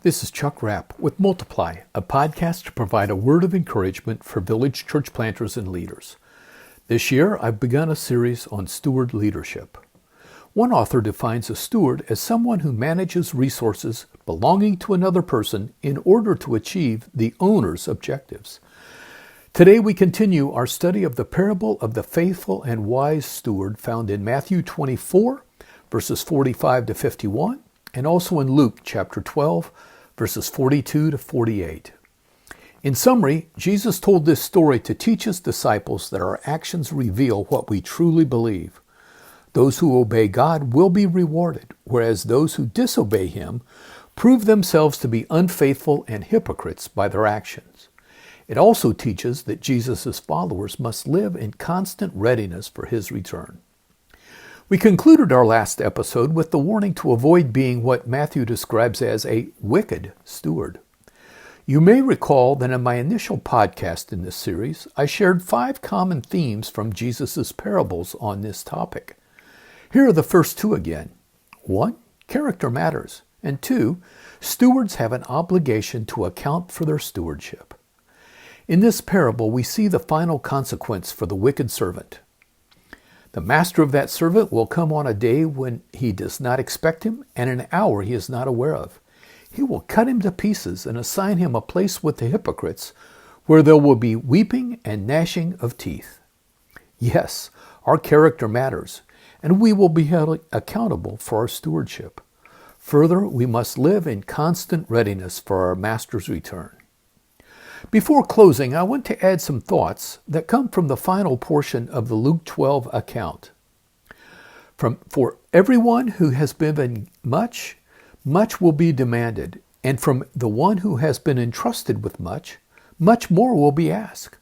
This is Chuck Rapp with Multiplier, a podcast to provide a word of encouragement for village church planters and leaders. This year, I've begun a series on steward leadership. One author defines a steward as someone who manages resources belonging to another person in order to achieve the owner's objectives. Today, we continue our study of the parable of the faithful and wise steward found in Matthew 24, verses 45 to 51, and also in Luke chapter 12, verses 42 to 48. In summary, Jesus told this story to teach his disciples that our actions reveal what we truly believe. Those who obey God will be rewarded, whereas those who disobey him prove themselves to be unfaithful and hypocrites by their actions. It also teaches that Jesus' followers must live in constant readiness for his return. We concluded our last episode with the warning to avoid being what Matthew describes as a wicked steward. You may recall that in my initial podcast in this series, I shared 5 common themes from Jesus' parables on this topic. Here are the first 2 again. 1, character matters. And 2, stewards have an obligation to account for their stewardship. In this parable, we see the final consequence for the wicked servant. The master of that servant will come on a day when he does not expect him and an hour he is not aware of. He will cut him to pieces and assign him a place with the hypocrites where there will be weeping and gnashing of teeth. Yes, our character matters, and we will be held accountable for our stewardship. Further, we must live in constant readiness for our master's return. Before closing, I want to add some thoughts that come from the final portion of the Luke 12 account. For everyone who has been much, much will be demanded, and from the one who has been entrusted with much, much more will be asked.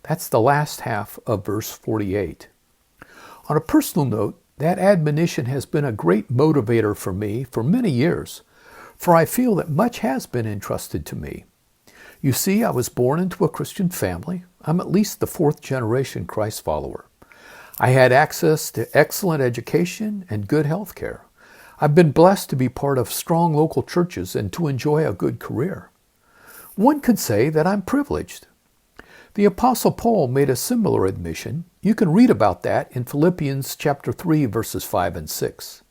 That's the last half of verse 48. On a personal note, that admonition has been a great motivator for me for many years, for I feel that much has been entrusted to me. You see, I was born into a Christian family. I'm at least the 4th generation Christ follower. I had access to excellent education and good health care. I've been blessed to be part of strong local churches and to enjoy a good career. One could say that I'm privileged. The Apostle Paul made a similar admission. You can read about that in Philippians chapter 3, verses 5 and 6.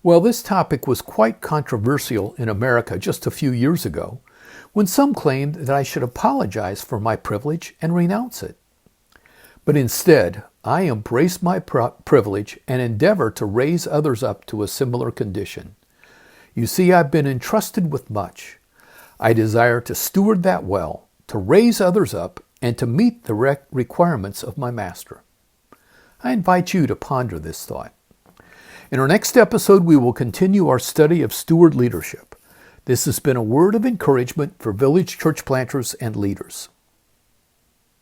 Well, this topic was quite controversial in America just a few years ago, when some claimed that I should apologize for my privilege and renounce it. But instead, I embrace my privilege and endeavor to raise others up to a similar condition. You see, I've been entrusted with much. I desire to steward that well, to raise others up, and to meet the requirements of my master. I invite you to ponder this thought. In our next episode, we will continue our study of steward leadership. This has been a word of encouragement for village church planters and leaders.